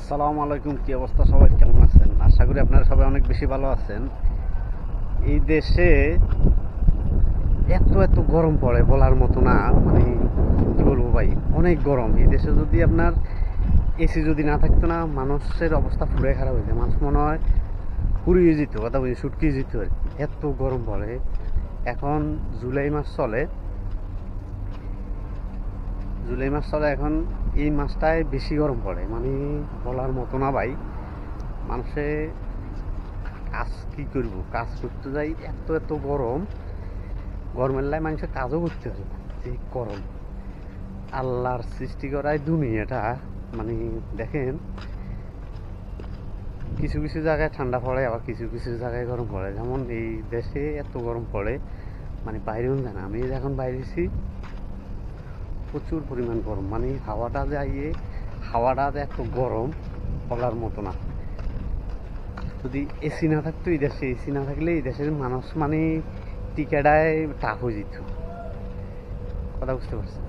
আসসালামু আলাইকুম। কি অবস্থা, সবাই কেমন আছেন? আশা করি আপনারা সবাই অনেক বেশি ভালো আছেন। এই দেশে এত এত গরম পড়ে বলার মতো না। মানে কি বলবো ভাই, অনেক গরম এই দেশে। যদি আপনার এসি যদি না থাকতো না, মানুষের অবস্থা পুরো খারাপ হয়ে যায়। মানুষ মনে হয় পুড়িয়ে যেত, কথা বলছি শুটকিয়ে যেত আর কি। এত গরম পড়ে। এখন জুলাই মাস চলে, এখন এই মাসটায় বেশি গরম পড়ে, মানে বলার মতো না ভাই। মানুষে কাজ কি করবো, কাজ করতে যাই, এত এত গরম। গরমের লাই মানুষের কাজও করতে পারে না, যে গরম। আল্লাহর সৃষ্টি করায় দুনিয়াটা, মানে দেখেন, কিছু কিছু জায়গায় ঠান্ডা পড়ে, আবার কিছু কিছু জায়গায় গরম পড়ে। যেমন এই দেশে এত গরম পড়ে, মানে বাইরেও যায় না। আমি এখন বাইরেছি, প্রচুর পরিমাণ গরম, মানে হাওয়াটা যে এত গরম বলার মতো না। যদি এসি না থাকতো এই দেশে, এসি না থাকলে এই দেশের মানুষ মানে টিকাটায় টাফ হয়ে যেত, কথা বুঝতে পারছেন?